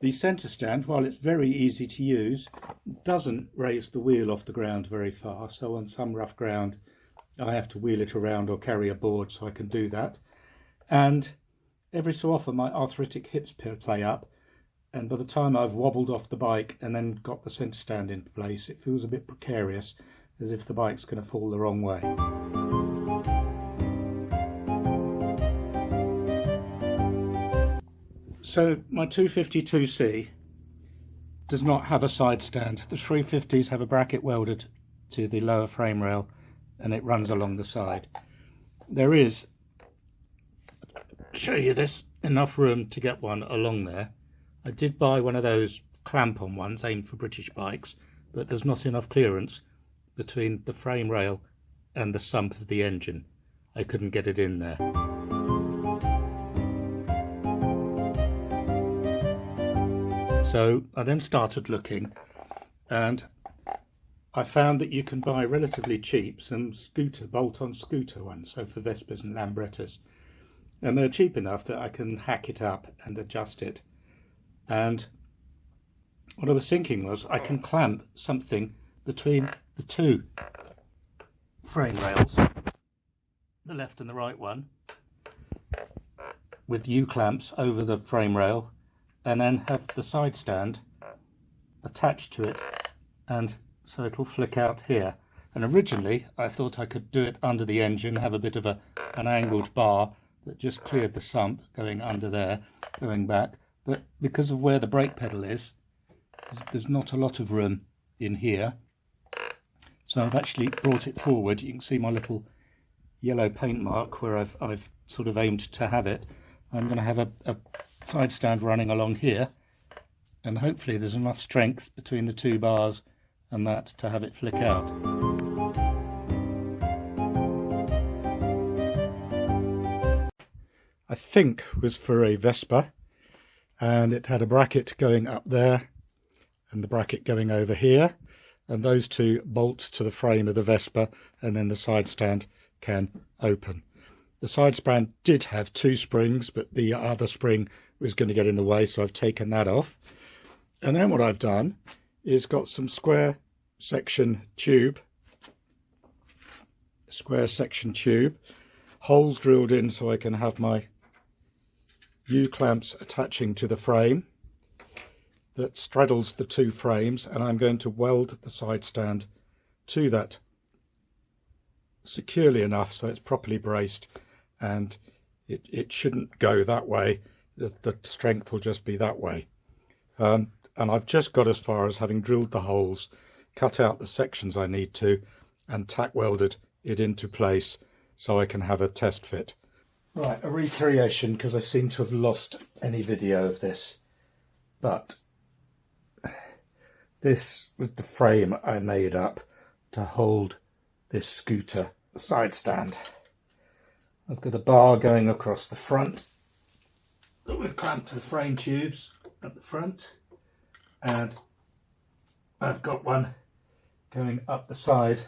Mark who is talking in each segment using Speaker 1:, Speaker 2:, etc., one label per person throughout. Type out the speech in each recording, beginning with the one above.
Speaker 1: The centre stand, while it's very easy to use, doesn't raise the wheel off the ground very far, so on some rough ground I have to wheel it around or carry a board so I can do that. And every so often my arthritic hips play up, and by the time I've wobbled off the bike and then got the centre stand into place, it feels a bit precarious, as if the bike's going to fall the wrong way. So my 252C does not have a side stand. The 350s have a bracket welded to the lower frame rail and it runs along the side. There is, show you this, enough room to get one along there. I did buy one of those clamp-on ones aimed for British bikes, but there's not enough clearance between the frame rail and the sump of the engine. I couldn't get it in there. So I then started looking, and I found that you can buy relatively cheap some bolt-on scooter ones, so for Vespas and Lambrettas, and they're cheap enough that I can hack it up and adjust it. And what I was thinking was I can clamp something between the two frame rails, the left and the right one, with U-clamps over the frame rail, and then have the side stand attached to it, and so it'll flick out here. And originally I thought I could do it under the engine, have a bit of an angled bar that just cleared the sump going under there, going back, but because of where the brake pedal is, there's not a lot of room in here, so I've actually brought it forward. You can see my little yellow paint mark where I've sort of aimed to have it. I'm going to have a side stand running along here, and hopefully there's enough strength between the two bars and that to have it flick out. I think was for a Vespa, and it had a bracket going up there and the bracket going over here, and those two bolt to the frame of the Vespa, and then the side stand can open. The side stand did have two springs, but the other spring was going to get in the way, so I've taken that off. And then what I've done is got some square section tube, holes drilled in so I can have my U-clamps attaching to the frame that straddles the two frames, and I'm going to weld the side stand to that securely enough so it's properly braced, and it shouldn't go that way. The strength will just be that way. And I've just got as far as having drilled the holes, cut out the sections I need to, and tack welded it into place so I can have a test fit. Right, a recreation, because I seem to have lost any video of this, but this was the frame I made up to hold this scooter side stand. I've got a bar going across the front that we've clamped to the frame tubes at the front, and I've got one going up the side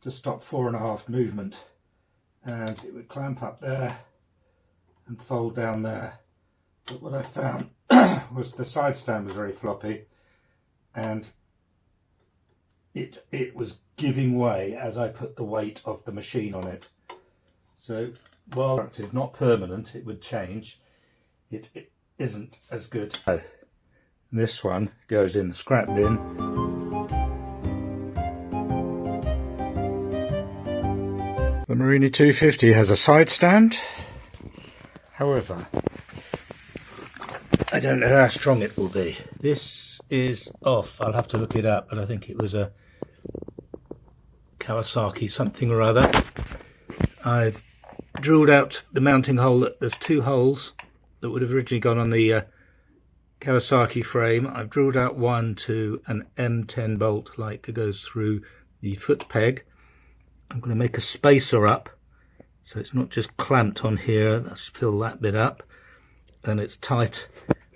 Speaker 1: to stop 4.5 movement, and it would clamp up there and fold down there. But what I found was the side stand was very floppy, and it was giving way as I put the weight of the machine on it. So while active, not permanent, it would change. It isn't as good. This one goes in the scrap bin. The Morini 250 has a side stand. However, I don't know how strong it will be. This is off. I'll have to look it up, but I think it was a Kawasaki something or other. I've drilled out the mounting hole. There's two holes that would have originally gone on the Kawasaki frame. I've drilled out one to an M10 bolt like that goes through the foot peg. I'm going to make a spacer up so it's not just clamped on here. Let's fill that bit up, and it's tight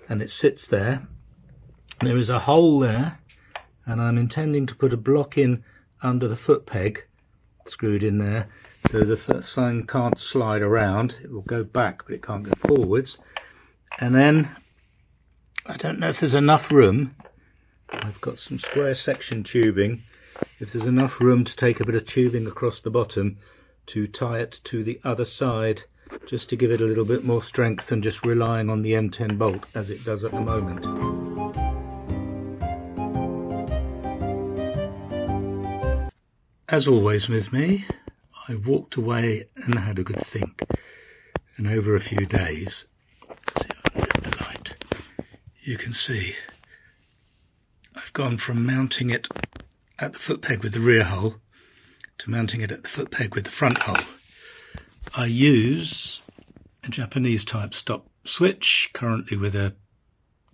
Speaker 1: and it sits there. There is a hole there, and I'm intending to put a block in under the foot peg screwed in there, so the thing can't slide around. It will go back but it can't go forwards. And then I don't know if there's enough room. I've got some square section tubing. If there's enough room to take a bit of tubing across the bottom to tie it to the other side, just to give it a little bit more strength than just relying on the M10 bolt as it does at the moment. As always with me, I've walked away and had a good think, and over a few days, see if I can get the light, you can see I've gone from mounting it at the foot peg with the rear hole to mounting it at the foot peg with the front hole. I use a Japanese type stop switch, currently with a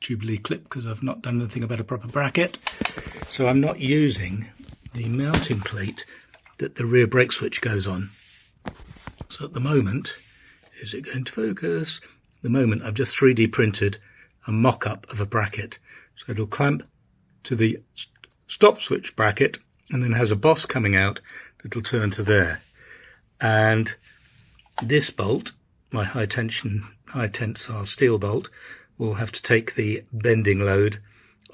Speaker 1: Jubilee clip because I've not done anything about a proper bracket, so I'm not using the mounting plate that the rear brake switch goes on. So at the moment, is it going to focus? At the moment I've just 3D printed a mock-up of a bracket, so it'll clamp to the stop switch bracket and then has a boss coming out that'll turn to there. And this bolt, my high tensile steel bolt, will have to take the bending load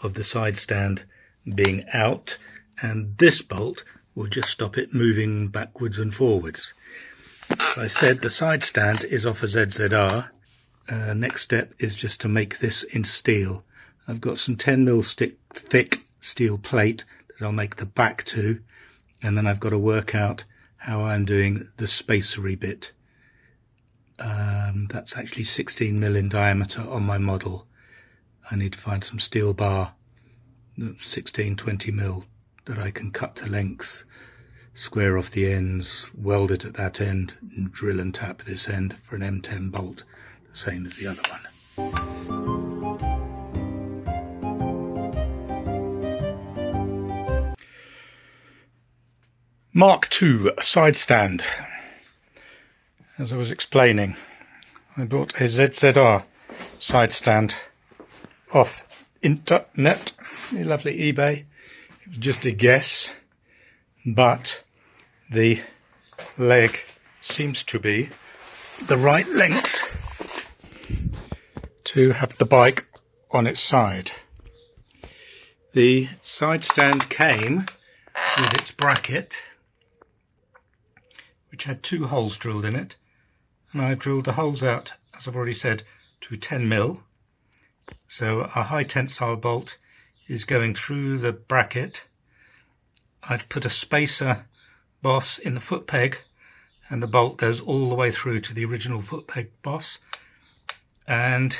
Speaker 1: of the side stand being out, and this bolt will just stop it moving backwards and forwards. As I said, the side stand is off a ZZR. Next step is just to make this in steel. I've got some 10mm thick steel plate that I'll make the back to, and then I've got to work out how I'm doing the spacery bit. That's actually 16mm in diameter on my model. I need to find some steel bar, 16-20mm, that I can cut to length, square off the ends, weld it at that end, and drill and tap this end for an M10 bolt, the same as the other one. Mark II side stand. As I was explaining, I bought a ZZR side stand off internet, a lovely eBay. It was just a guess, but the leg seems to be the right length to have the bike on its side. The side stand came with its bracket, which had 2 holes drilled in it, and I've drilled the holes out, as I've already said, to 10mm. So a high tensile bolt is going through the bracket. I've put a spacer boss in the foot peg, and the bolt goes all the way through to the original foot peg boss, and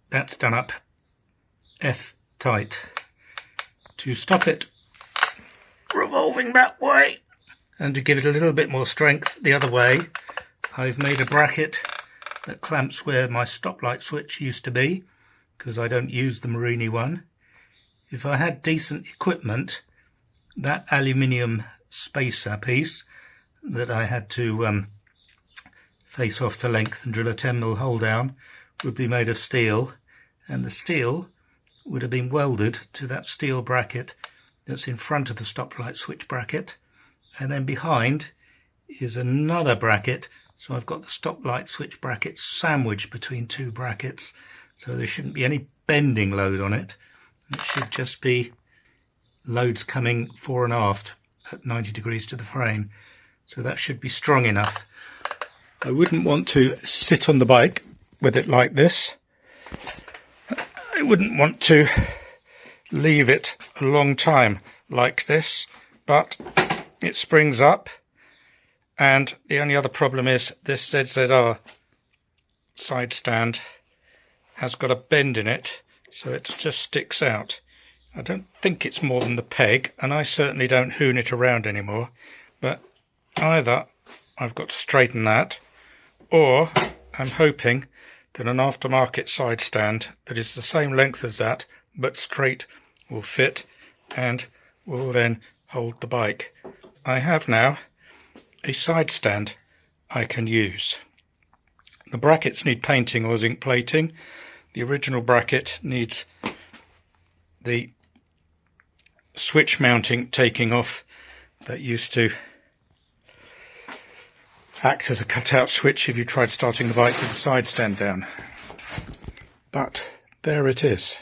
Speaker 1: that's done up F-tight to stop it revolving that way. And to give it a little bit more strength the other way, I've made a bracket that clamps where my stoplight switch used to be, because I don't use the Morini one. If I had decent equipment, that aluminium spacer piece that I had to face off to length and drill a 10mm hole down would be made of steel, and the steel would have been welded to that steel bracket that's in front of the stoplight switch bracket. And then behind is another bracket, so I've got the stoplight switch bracket sandwiched between 2 brackets, so there shouldn't be any bending load on it. It should just be loads coming fore and aft at 90 degrees to the frame, so that should be strong enough. I wouldn't want to sit on the bike with it like this. I wouldn't want to leave it a long time like this, but it springs up, and the only other problem is this ZZR side stand has got a bend in it, so it just sticks out. I don't think it's more than the peg, and I certainly don't hoon it around anymore, but either I've got to straighten that, or I'm hoping that an aftermarket side stand that is the same length as that but straight will fit and will then hold the bike. I have now a side stand I can use. The brackets need painting or zinc plating. The original bracket needs the switch mounting taking off that used to act as a cutout switch if you tried starting the bike with the side stand down.
Speaker 2: But there it is.